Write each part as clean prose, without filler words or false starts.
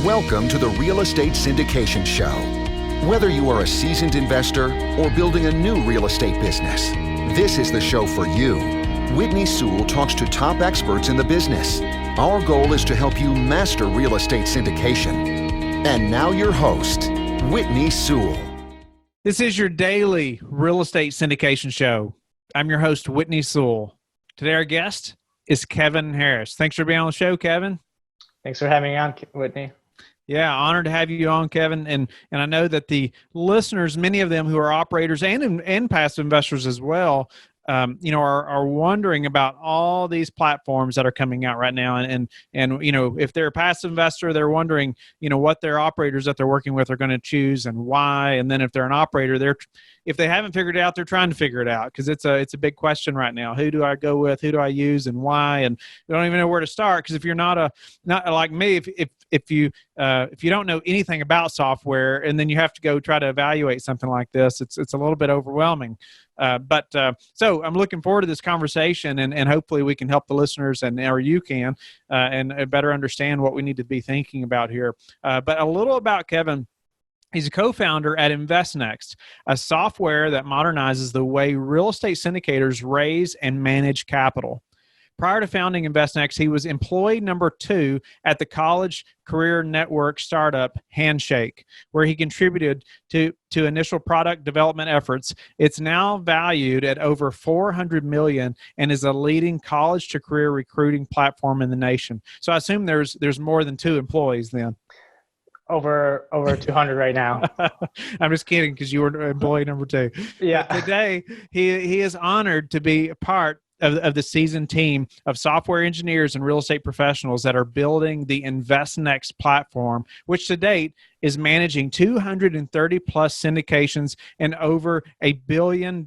Welcome to the Real Estate Syndication Show. Whether you are a seasoned investor or building a new real estate business, this is the show for you. Whitney Sewell talks to top experts in the business. Our goal is to help you master real estate syndication. And now your host, Whitney Sewell. This is your daily real estate syndication show. I'm your host, Whitney Sewell. Today our guest is Kevin Heras. Thanks for being on the show, Kevin. Thanks for having me on, Whitney. Yeah, honored to have you on, Kevin. And I know that the listeners, many of them who are operators and passive investors as well, are wondering about all these platforms that are coming out right now. And if they're a passive investor, they're wondering, what their operators that they're working with are going to choose and why. And then if they're an operator, if they haven't figured it out, they're trying to figure it out because it's a big question right now. Who do I go with? Who do I use and why? And they don't even know where to start because if you're not like me, if you don't know anything about software and then you have to go try to evaluate something like this, it's a little bit overwhelming. So I'm looking forward to this conversation and hopefully we can help the listeners or you can and better understand what we need to be thinking about here. But a little about Kevin. He's a co-founder at InvestNext, a software that modernizes the way real estate syndicators raise and manage capital. Prior to founding InvestNext, he was employee number 2 at the college career network startup Handshake, where he contributed to initial product development efforts. It's now valued at over $400 million and is a leading college to career recruiting platform in the nation. So I assume there's more than 2 employees then. Over 200 right now. I'm just kidding because you were employee number 2. Yeah. But today, he is honored to be a part of the seasoned team of software engineers and real estate professionals that are building the InvestNext platform, which to date is managing 230 plus syndications and over $1 billion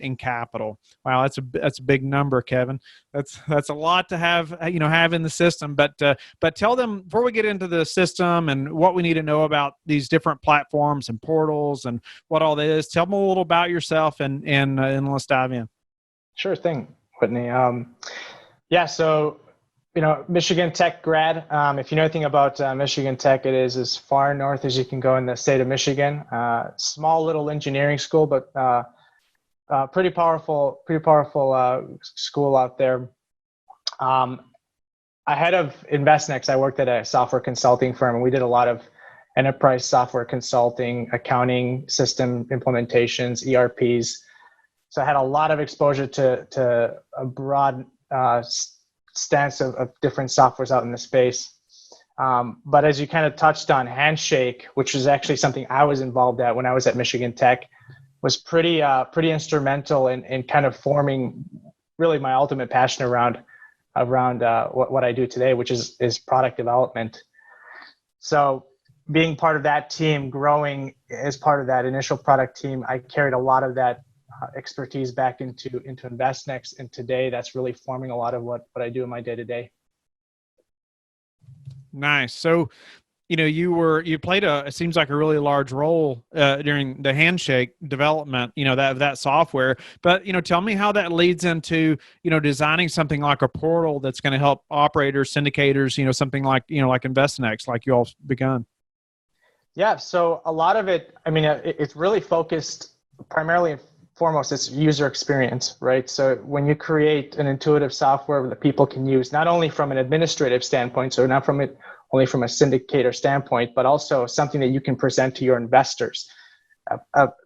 in capital. Wow, that's a big number, Kevin. That's a lot to have in the system. But tell them before we get into the system and what we need to know about these different platforms and portals and what all that is. Tell them a little about yourself and let's dive in. Sure thing, Whitney. So Michigan Tech grad. If you know anything about Michigan Tech, it is as far north as you can go in the state of Michigan. Small little engineering school, but pretty powerful school out there. Ahead of InvestNext, I worked at a software consulting firm, and we did a lot of enterprise software consulting, accounting system implementations, ERPs. So I had a lot of exposure to a broad stance of different softwares out in the space. But as you kind of touched on, Handshake, which was actually something I was involved at when I was at Michigan Tech, was pretty instrumental in kind of forming really my ultimate passion around what I do today, which is product development. So being part of that team, growing as part of that initial product team, I carried a lot of that expertise back into InvestNext, and today that's really forming a lot of what I do in my day-to-day. Nice. So, you played it seems like a really large role during the Handshake development, that software. But, tell me how that leads into, designing something like a portal that's going to help operators, syndicators, something like, like InvestNext, like you all begun. Yeah. So a lot of it, it's really focused primarily foremost, it's user experience, right? So when you create an intuitive software that people can use, not only from an administrative standpoint, so not only from a syndicator standpoint, but also something that you can present to your investors,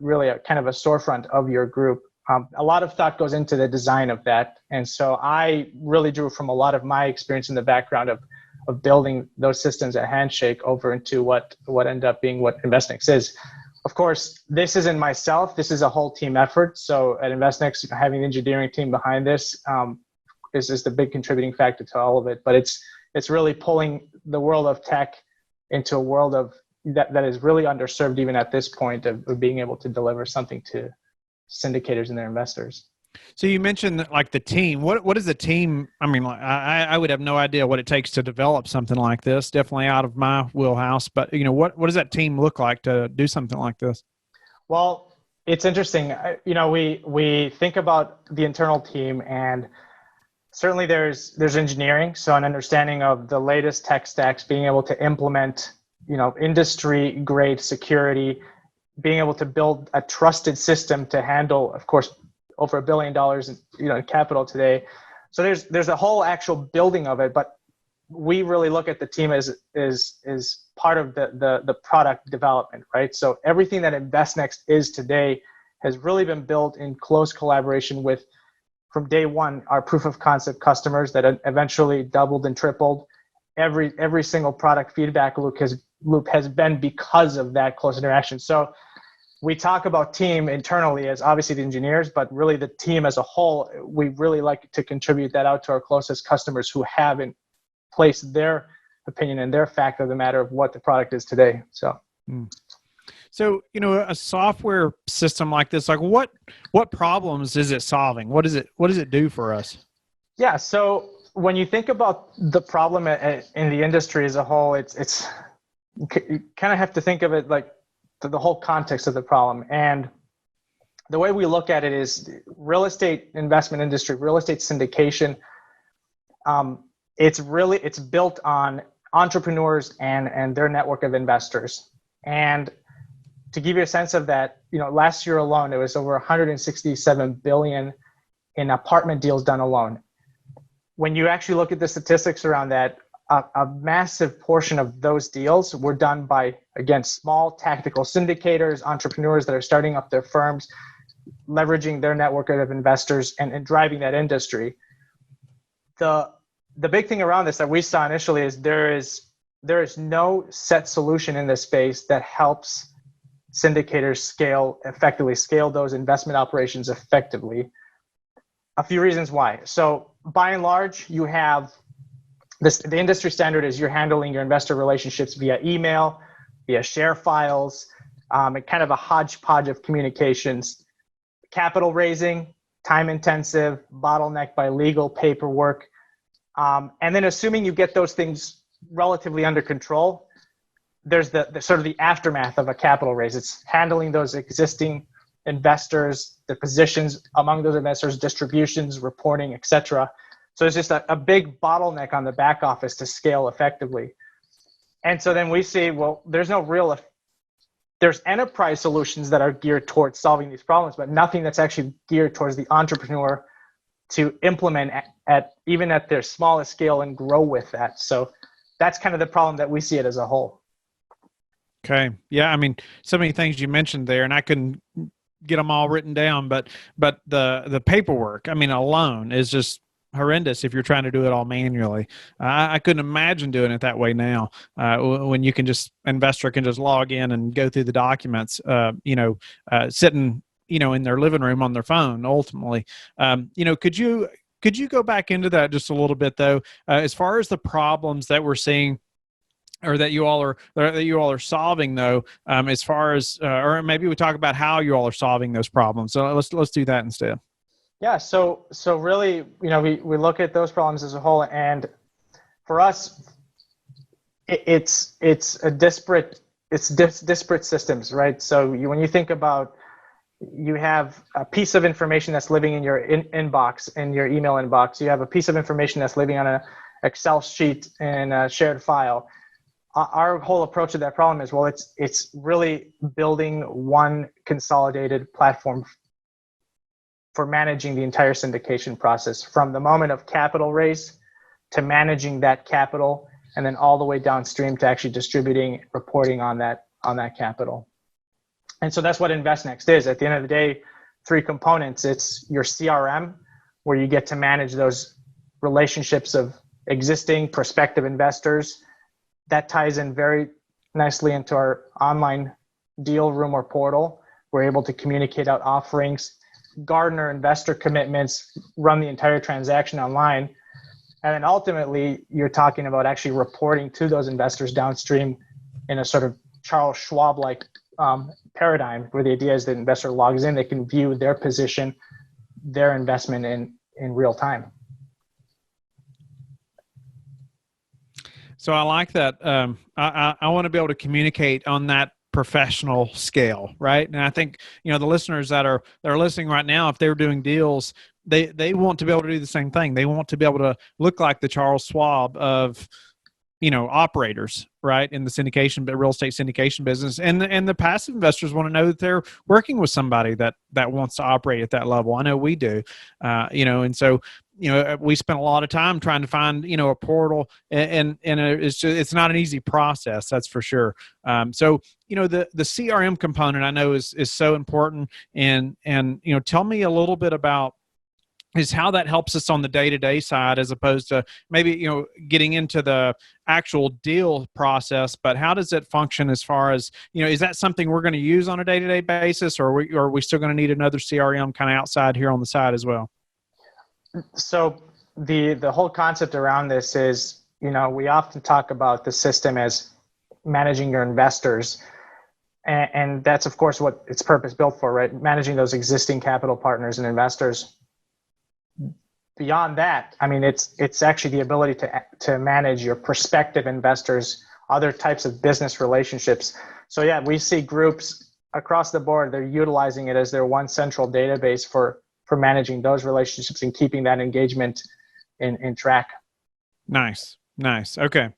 really a kind of a storefront of your group. A lot of thought goes into the design of that. And so I really drew from a lot of my experience in the background of building those systems at Handshake over into what ended up being what InvestNext is. Of course, this isn't myself. This is a whole team effort. So at InvestNext, having the engineering team behind this is the big contributing factor to all of it. But it's really pulling the world of tech into a world of that is really underserved even at this point of being able to deliver something to syndicators and their investors. So you mentioned like the team. What is the team? I would have no idea what it takes to develop something like this. Definitely out of my wheelhouse. But what does that team look like to do something like this? Well, it's interesting. We think about the internal team, and certainly there's engineering. So an understanding of the latest tech stacks, being able to implement industry grade security, being able to build a trusted system to handle, of course, over $1 billion in capital today. So there's a whole actual building of it, but we really look at the team as part of the product development, right? So everything that InvestNext is today has really been built in close collaboration with, from day one, our proof of concept customers that eventually doubled and tripled. Every single product feedback loop has been because of that close interaction. So we talk about team internally as obviously the engineers, but really the team as a whole, we really like to contribute that out to our closest customers who haven't placed their opinion and their fact of the matter of what the product is today. So. So, a software system like this, like what problems is it solving? What does it do for us? Yeah. So when you think about the problem in the industry as a whole, it's you kind of have to think of it like the whole context of the problem. And the way we look at it is real estate investment industry, real estate syndication. It's built on entrepreneurs and their network of investors. And to give you a sense of that, last year alone, it was over 167 billion in apartment deals done alone. When you actually look at the statistics around that, a massive portion of those deals were done by, again, small tactical syndicators, entrepreneurs that are starting up their firms, leveraging their network of investors and driving that industry. The big thing around this that we saw initially is there is no set solution in this space that helps syndicators scale those investment operations effectively. A few reasons why. So by and large, you have the industry standard is you're handling your investor relationships via email, via share files, and kind of a hodgepodge of communications. Capital raising, time intensive, bottlenecked by legal paperwork. And then assuming you get those things relatively under control, there's the sort of the aftermath of a capital raise. It's handling those existing investors, the positions among those investors, distributions, reporting, et cetera. So it's just a big bottleneck on the back office to scale effectively. And so then we see, well, there's enterprise solutions that are geared towards solving these problems, but nothing that's actually geared towards the entrepreneur to implement even at their smallest scale and grow with that. So that's kind of the problem that we see it as a whole. Okay. Yeah. I mean, so many things you mentioned there, and I couldn't get them all written down, but the paperwork, I mean, alone is just horrendous if you're trying to do it all manually. I couldn't imagine doing it that way now. When you can investor can just log in and go through the documents, sitting, in their living room on their phone, ultimately. Could you go back into that just a little bit though, as far as the problems that we're seeing, or that you all are solving though, as far as, or maybe we talk about how you all are solving those problems. So let's do that instead. Yeah. So really, we look at those problems as a whole, and for us, it's disparate systems, right? So when you think about, you have a piece of information that's living in your inbox, in your email inbox. You have a piece of information that's living on an Excel sheet in a shared file. Our whole approach to that problem is, well, it's really building one consolidated platform for managing the entire syndication process, from the moment of capital raise to managing that capital, and then all the way downstream to actually distributing, reporting on that capital. And so that's what InvestNext is. At the end of the day, 3 components. It's your CRM, where you get to manage those relationships of existing prospective investors. That ties in very nicely into our online deal room or portal. We're able to communicate out offerings, garner investor commitments, run the entire transaction online. And then ultimately, you're talking about actually reporting to those investors downstream in a sort of Charles Schwab-like paradigm, where the idea is that the investor logs in, they can view their position, their investment in real time. So I like that. I want to be able to communicate on that professional scale, right? And I think, the listeners that are listening right now, if they're doing deals, they want to be able to do the same thing. They want to be able to look like the Charles Schwab of operators, right, in the syndication, but real estate syndication business, and the passive investors want to know that they're working with somebody that wants to operate at that level. I know we do, and so we spent a lot of time trying to find a portal, and it's not an easy process, that's for sure. So the CRM component I know is so important, and tell me a little bit about is how that helps us on the day-to-day side, as opposed to maybe getting into the actual deal process. But how does it function as far as is that something we're going to use on a day-to-day basis, or are we still going to need another CRM kind of outside here on the side as well? So the whole concept around this is, we often talk about the system as managing your investors, and that's of course what its purpose built for, right? Managing those existing capital partners and investors. Beyond that, I mean, it's actually the ability to manage your prospective investors, other types of business relationships. So yeah, we see groups across the board, they're utilizing it as their one central database for managing those relationships and keeping that engagement in track. Nice. Okay.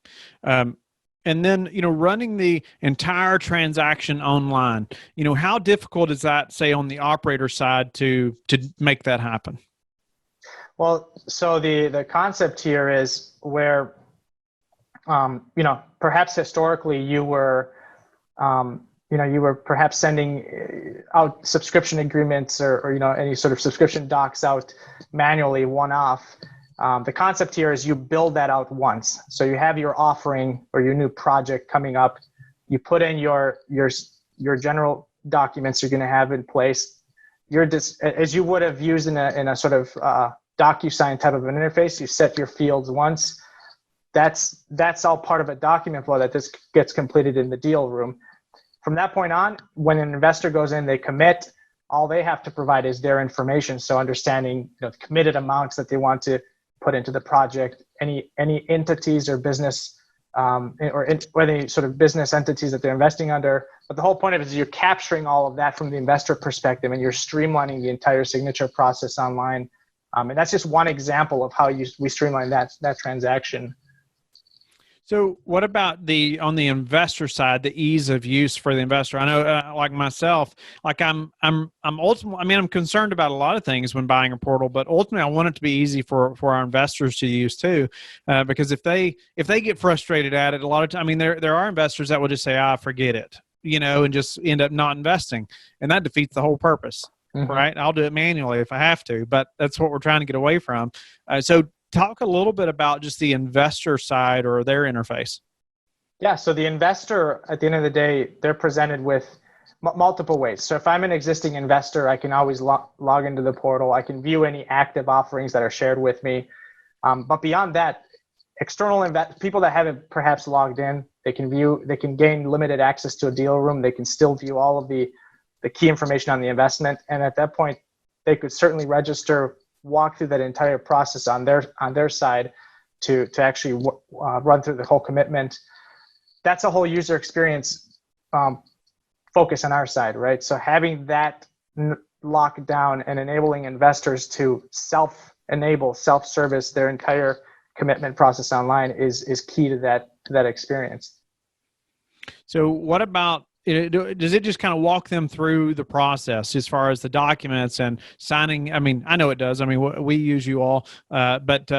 And then, running the entire transaction online, how difficult is that, say, on the operator side to make that happen? Well, so the concept here is where, perhaps historically you were perhaps sending out subscription agreements or any sort of subscription docs out manually, one-off. The concept here is you build that out once. So you have your offering or your new project coming up. You put in your general documents you're going to have in place. As you would have used in a sort of DocuSign type of an interface, you set your fields once. That's all part of a document flow that this gets completed in the deal room. From that point on, when an investor goes in, they commit. All they have to provide is their information. So understanding the committed amounts that they want to put into the project, any entities or business or any sort of business entities that they're investing under. But the whole point of it is you're capturing all of that from the investor perspective, and you're streamlining the entire signature process online. And that's just one example of how we streamline that transaction. So what about on the investor side, the ease of use for the investor? I know, like myself, like I'm ultimately, I mean, I'm concerned about a lot of things when buying a portal, but ultimately I want it to be easy for our investors to use too, because if they get frustrated at it, a lot of time, I mean, there are investors that will just say, forget it, and just end up not investing, and that defeats the whole purpose. Mm-hmm. Right? I'll do it manually if I have to, but that's what we're trying to get away from. So talk a little bit about just the investor side or their interface. Yeah, so the investor, at the end of the day, they're presented with multiple ways. So if I'm an existing investor, I can always log into the portal. I can view any active offerings that are shared with me. But beyond that, external people that haven't perhaps logged in, they can gain limited access to a deal room. They can still view all of the key information on the investment. And at that point, they could certainly register, walk through that entire process on their side to actually run through the whole commitment. That's a whole user experience focus on our side, right? So having that locked down and enabling investors to self-enable, self-service their entire commitment process online is key to that experience. So what about, does it just kind of walk them through the process as far as the documents and signing? I mean, I know it does. I mean, we use you all, but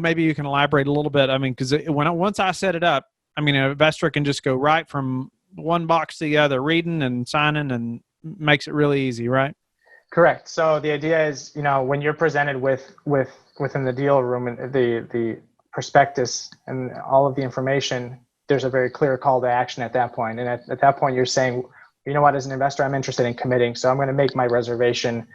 maybe you can elaborate a little bit. I mean, because once I set it up, I mean, an investor can just go right from one box to the other, reading and signing, and makes it really easy, right? Correct. So the idea is, when you're presented within the deal room and the prospectus and all of the information, there's a very clear call to action at that point. And at that point, you're saying, as an investor, I'm interested in committing, so I'm going to make my reservation.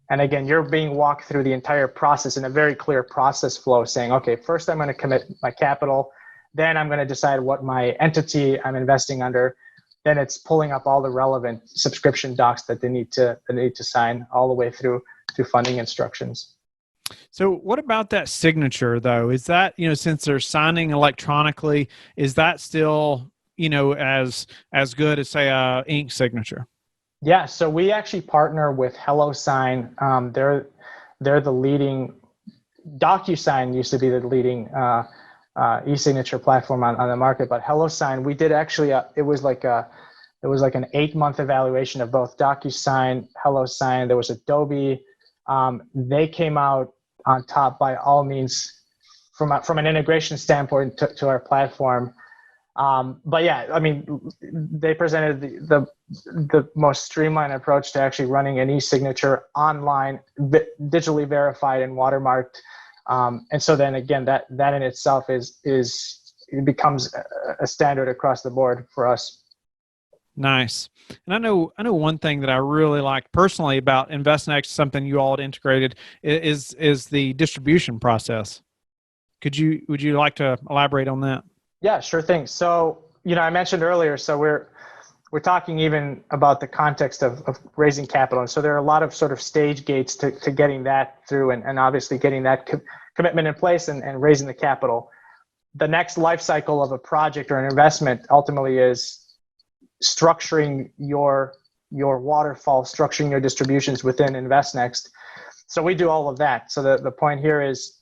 And again, you're being walked through the entire process in a very clear process flow, saying, okay, first I'm going to commit my capital, then I'm going to decide what my entity I'm investing under. Then it's pulling up all the relevant subscription docs that they need to sign all the way through funding instructions. So what about that signature though? Is that, since they're signing electronically, is that still, as good as say a ink signature? Yeah. So we actually partner with HelloSign. They're the leading, DocuSign used to be the leading e-signature platform on the market. But HelloSign, we did actually, it was like an 8-month evaluation of both DocuSign, HelloSign. There was Adobe. They came out on top by all means from an integration standpoint to our platform. But yeah, I mean, they presented the most streamlined approach to actually running an e-signature online, digitally verified and watermarked. And so then again, that in itself it becomes a standard across the board for us. Nice. And I know one thing that I really like personally about InvestNext, something you all had integrated, is the distribution process. Would you like to elaborate on that? Yeah, sure thing. So, I mentioned earlier, so we're talking even about the context of raising capital. And so there are a lot of sort of stage gates to getting that through and obviously getting that commitment in place and raising the capital. The next life cycle of a project or an investment ultimately is structuring your waterfall, structuring your distributions within InvestNext. So we do all of that. So the point here is,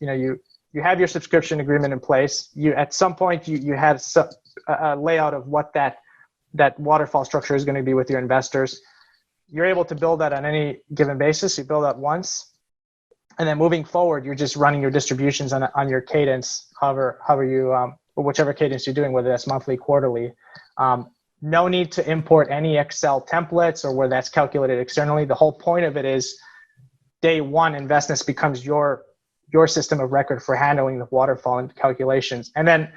you have your subscription agreement in place. You at some point you had a layout of what that waterfall structure is going to be with your investors. You're able to build that on any given basis. You build that once, and then moving forward, you're just running your distributions on your cadence, however you or whichever cadence you're doing, whether that's monthly, quarterly. No need to import any Excel templates or where that's calculated externally. The whole point of it is day one, InvestNext becomes your system of record for handling the waterfall and calculations. And then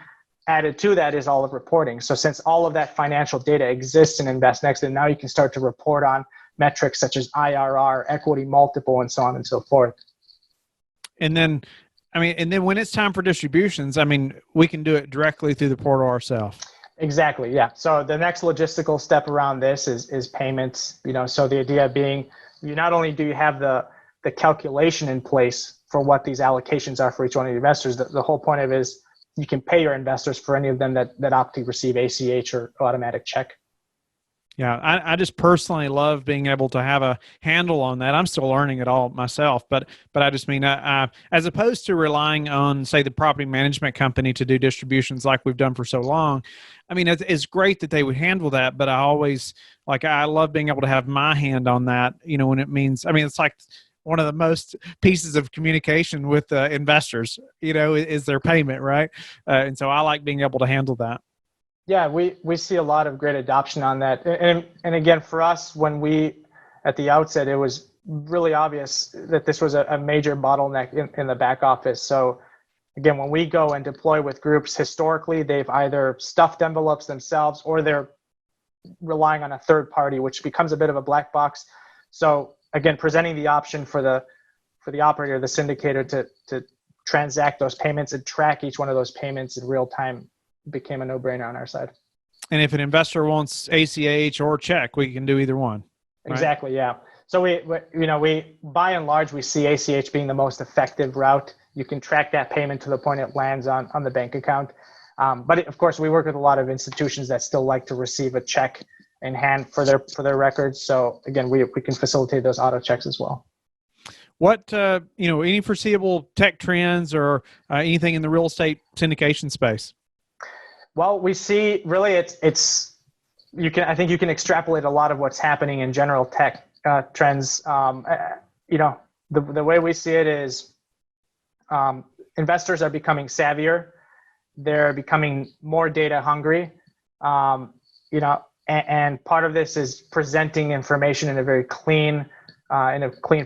added to that is all of reporting. So since all of that financial data exists in InvestNext, and now you can start to report on metrics such as IRR, equity multiple, and so on and so forth. And then when it's time for distributions, we can do it directly through the portal ourselves. Exactly, yeah. So the next logistical step around this is payments. So the idea being, not only do you have the calculation in place for what these allocations are for each one of the investors, the whole point of it is you can pay your investors for any of them that opt to receive ACH or automatic check. Yeah, I just personally love being able to have a handle on that. I'm still learning it all myself, but I just mean, as opposed to relying on, say, the property management company to do distributions like we've done for so long. It's great that they would handle that, but I love being able to have my hand on that. When it means, it's like one of the most pieces of communication with investors, is their payment, right? And so I like being able to handle that. Yeah, we see a lot of great adoption on that. And again, for us, at the outset, it was really obvious that this was a major bottleneck in the back office. So again, when we go and deploy with groups, historically, they've either stuffed envelopes themselves or they're relying on a third party, which becomes a bit of a black box. So again, presenting the option for the operator, the syndicator, to transact those payments and track each one of those payments in real time became a no-brainer on our side. And if an investor wants ACH or check, we can do either one. Right? Exactly, yeah. So we by and large, we see ACH being the most effective route. You can track that payment to the point it lands on the bank account. But of course, we work with a lot of institutions that still like to receive a check in hand for their records. So again, we can facilitate those auto checks as well. What any foreseeable tech trends or anything in the real estate syndication space? Well, we see really I think you can extrapolate a lot of what's happening in general tech trends. The way we see it is investors are becoming savvier. They're becoming more data hungry. And part of this is presenting information in a very clean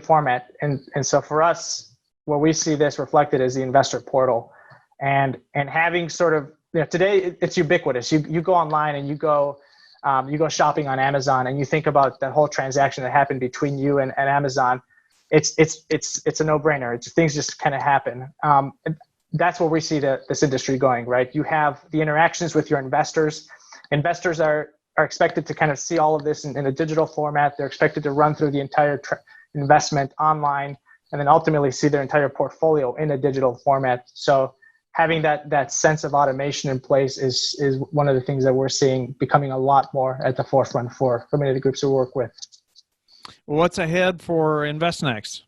format. And so for us, where we see this reflected is the investor portal, and having sort of, today it's ubiquitous. You go online and you go shopping on Amazon, and you think about that whole transaction that happened between you and Amazon. It's a no-brainer. Things just kind of happen. That's where we see this industry going, right? You have the interactions with your investors. Investors are expected to kind of see all of this in a digital format. They're expected to run through the entire investment online, and then ultimately see their entire portfolio in a digital format. So having that sense of automation in place is one of the things that we're seeing becoming a lot more at the forefront for many of the groups we work with. What's ahead for InvestNext?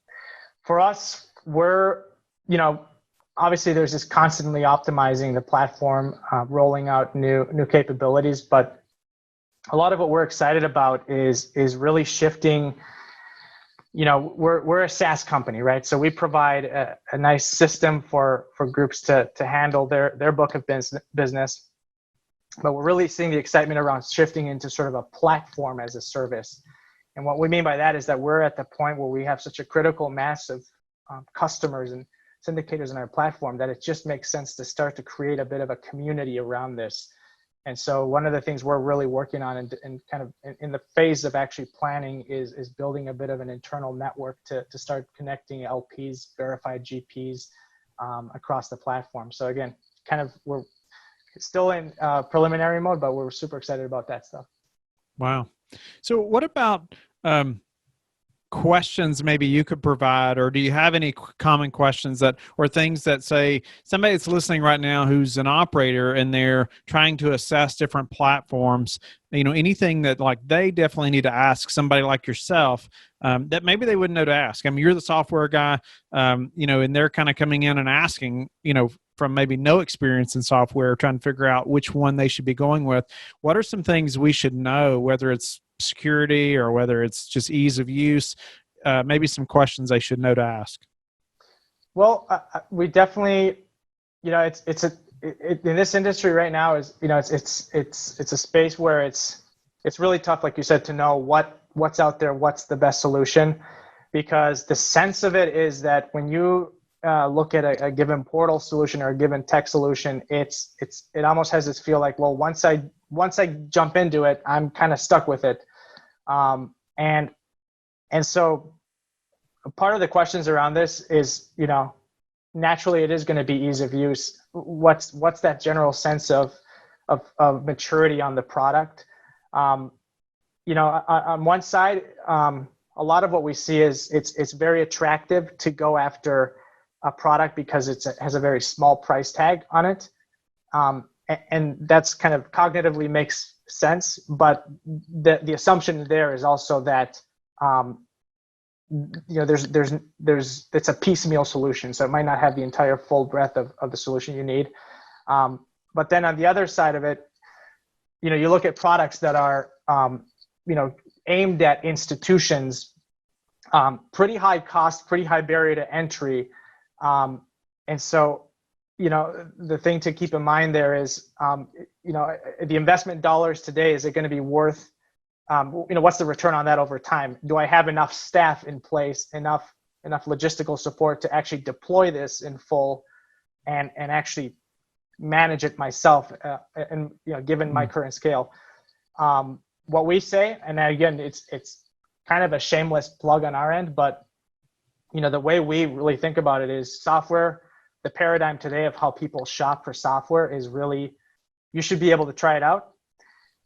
For us, we're, obviously there's this constantly optimizing the platform, rolling out new capabilities, but a lot of what we're excited about is really shifting. We're a SaaS company, right? So we provide a nice system for groups to handle their book of business. But we're really seeing the excitement around shifting into sort of a platform as a service. And what we mean by that is that we're at the point where we have such a critical mass of customers and syndicators in our platform that it just makes sense to start to create a bit of a community around this. And so one of the things we're really working on and kind of in the phase of actually planning is building a bit of an internal network to start connecting LPs, verified GPs across the platform. So again, we're still in preliminary mode, but we're super excited about that stuff. Wow. So what about questions maybe you could provide, or do you have any common questions that, or things that, say, somebody that's listening right now who's an operator and they're trying to assess different platforms, anything that like they definitely need to ask somebody like yourself that maybe they wouldn't know to ask? I mean, you're the software guy, and they're kind of coming in and asking, from maybe no experience in software, trying to figure out which one they should be going with. What are some things we should know, whether it's security or whether it's just ease of use, maybe some questions they should know to ask? Well, we definitely, in this industry right now is, it's a space where it's really tough, like you said, to know what's out there, what's the best solution, because the sense of it is that when you look at a given portal solution or a given tech solution, it almost has this feel like, well, once I jump into it, I'm kind of stuck with it. And so part of the questions around this is, naturally it is going to be ease of use. What's that general sense of maturity on the product? On one side, a lot of what we see is it's very attractive to go after a product because it has a very small price tag on it. And that's kind of cognitively makes sense, but the assumption there is also that it's a piecemeal solution, so it might not have the entire full breadth of the solution you need. But then on the other side of it, you look at products that are aimed at institutions, pretty high cost, pretty high barrier to entry, and so the thing to keep in mind there is, the investment dollars today, is it going to be worth, what's the return on that over time? Do I have enough staff in place, enough logistical support to actually deploy this in full and actually manage it myself, and given my current scale? What we say, and again, it's kind of a shameless plug on our end, but the way we really think about it is software. The paradigm today of how people shop for software is really, you should be able to try it out.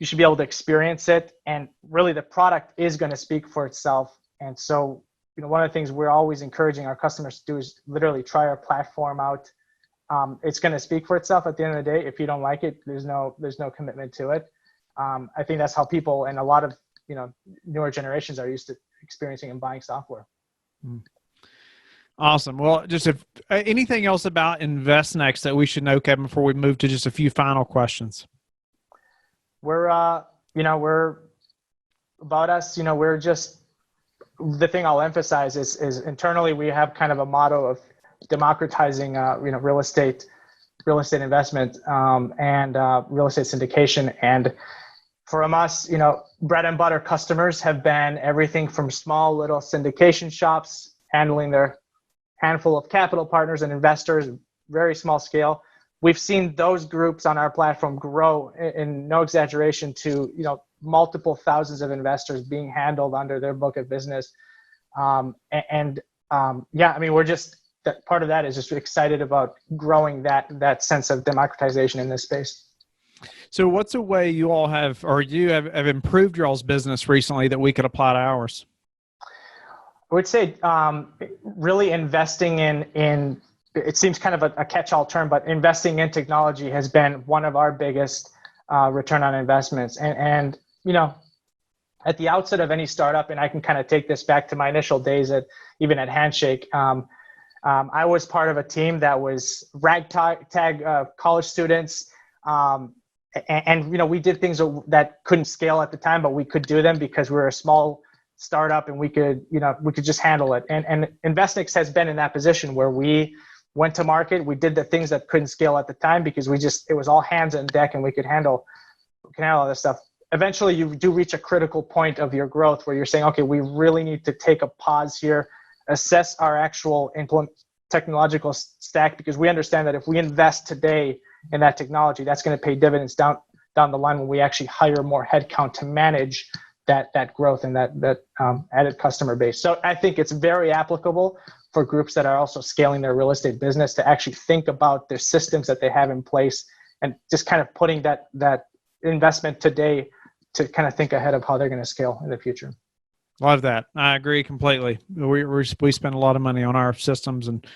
You should be able to experience it. And really the product is going to speak for itself. And so, one of the things we're always encouraging our customers to do is literally try our platform out. It's going to speak for itself at the end of the day. If you don't like it, there's no commitment to it. I think that's how people and a lot of, newer generations are used to experiencing and buying software. Awesome. Well, just if anything else about InvestNext that we should know, Kevin, before we move to just a few final questions? We're about us, we're just, the thing I'll emphasize is internally we have kind of a motto of democratizing, real estate investment, and real estate syndication. And from us, bread and butter customers have been everything from small little syndication shops handling their handful of capital partners and investors, very small scale. We've seen those groups on our platform grow, in no exaggeration, to multiple thousands of investors being handled under their book of business. We're just, that part of that is just excited about growing that sense of democratization in this space. So what's a way you all have, or you have improved your all's business recently that we could apply to ours? I would say really investing in it seems kind of a catch-all term, but investing in technology has been one of our biggest return on investments. And at the outset of any startup, and I can kind of take this back to my initial days even at Handshake, I was part of a team that was ragtag college students. And we did things that couldn't scale at the time, but we could do them because we were a small startup and we could just handle it. And InvestNext has been in that position where we went to market. We did the things that couldn't scale at the time because it was all hands on deck and we could handle all this stuff. Eventually you do reach a critical point of your growth where you're saying, okay, we really need to take a pause here, assess our actual technological stack, because we understand that if we invest today in that technology, that's going to pay dividends down the line when we actually hire more headcount to manage that growth and that added customer base. So I think it's very applicable for groups that are also scaling their real estate business to actually think about their systems that they have in place and just kind of putting that investment today to kind of think ahead of how they're going to scale in the future. Love that. I agree completely. We spend a lot of money on our systems and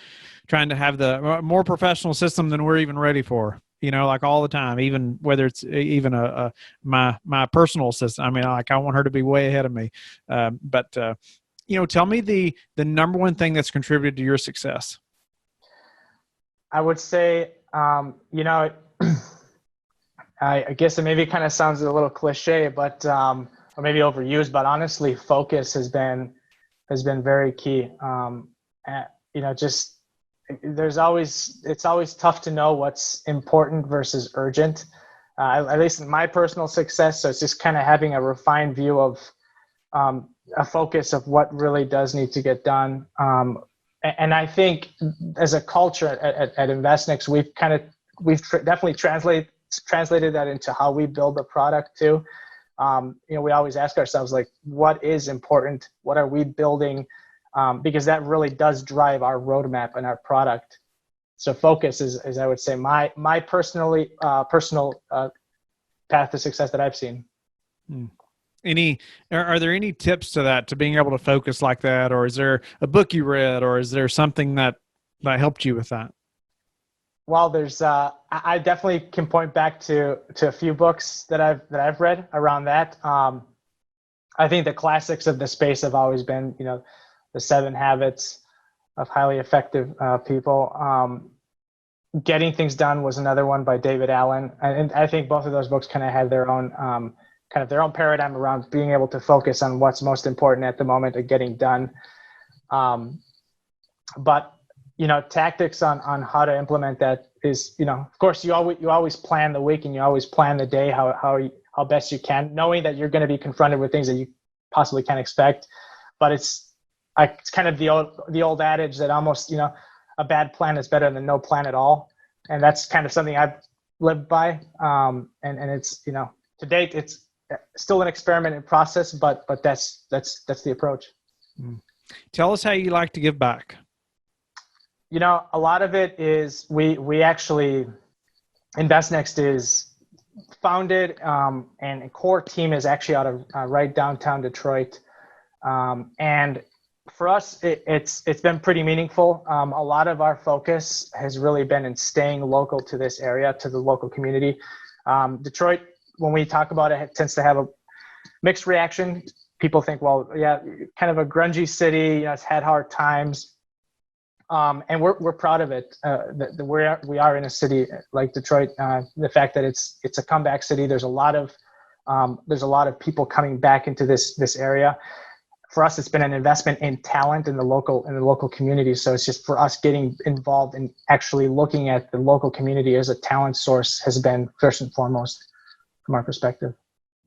trying to have the more professional system than we're even ready for, like all the time, even whether it's even my personal system. I mean, like I want her to be way ahead of me. But tell me the number one thing that's contributed to your success. I would say, I guess it maybe kind of sounds a little cliche, but or maybe overused, but honestly, focus has been very key. It's always tough to know what's important versus urgent, at least in my personal success. So it's just kind of having a refined view of a focus of what really does need to get done. And I think as a culture at InvestNext, we've definitely translated that into how we build the product too. We always ask ourselves, like, what is important? What are we building? Because that really does drive our roadmap and our product. So focus is I would say, my personal path to success that I've seen. Are there any tips to that, to being able to focus like that? Or is there a book you read, or is there something that helped you with that? Well, there's I definitely can point back to a few books that I've read around that. I think the classics of the space have always been, the 7 Habits of Highly Effective People. Getting Things Done was another one by David Allen, and I think both of those books kind of had their own their own paradigm around being able to focus on what's most important at the moment of getting done. But tactics on how to implement that is, of course, you always plan the week and you always plan the day how best you can, knowing that you're going to be confronted with things that you possibly can't expect. But it's kind of the old adage that almost, a bad plan is better than no plan at all. And that's kind of something I've lived by. And it's, to date, it's still an experiment in process, but that's the approach. Tell us how you like to give back. A lot of it is we actually, InvestNext is founded and a core team is actually out of right downtown Detroit. And for us, it's been pretty meaningful. A lot of our focus has really been in staying local to this area, to the local community. Detroit, when we talk about it, tends to have a mixed reaction. People think, well, yeah, kind of a grungy city, it's had hard times. And we're proud of it. We are in a city like Detroit. The fact that it's a comeback city. There's a lot of people coming back into this area. For us, it's been an investment in talent in the local community. So it's just for us getting involved in actually looking at the local community as a talent source has been first and foremost from our perspective.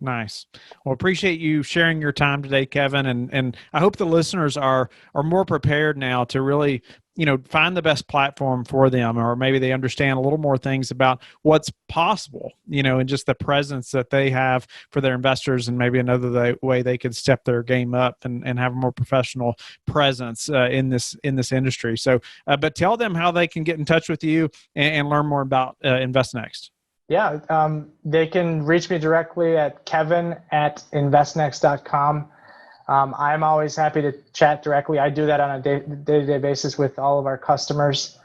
Nice. Well, appreciate you sharing your time today, Kevin. And I hope the listeners are more prepared now to really, find the best platform for them, or maybe they understand a little more things about what's possible, and just the presence that they have for their investors, and maybe another way they could step their game up and have a more professional presence in this industry. So, but tell them how they can get in touch with you and learn more about InvestNext. Yeah, they can reach me directly at kevin@investnext.com. I'm always happy to chat directly. I do that on a day-to-day basis with all of our customers.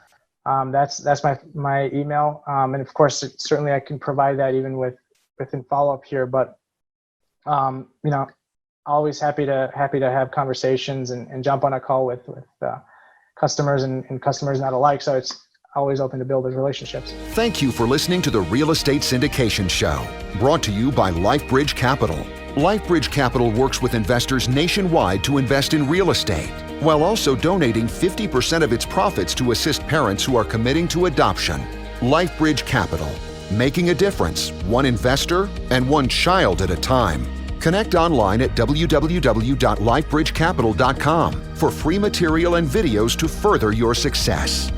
That's my email. And of course, certainly I can provide that even within follow-up here. But always happy to have conversations and jump on a call with customers and customers not alike. So it's always open to build those relationships. Thank you for listening to the Real Estate Syndication Show, brought to you by LifeBridge Capital. LifeBridge Capital works with investors nationwide to invest in real estate, while also donating 50% of its profits to assist parents who are committing to adoption. LifeBridge Capital, making a difference, one investor and one child at a time. Connect online at www.lifebridgecapital.com for free material and videos to further your success.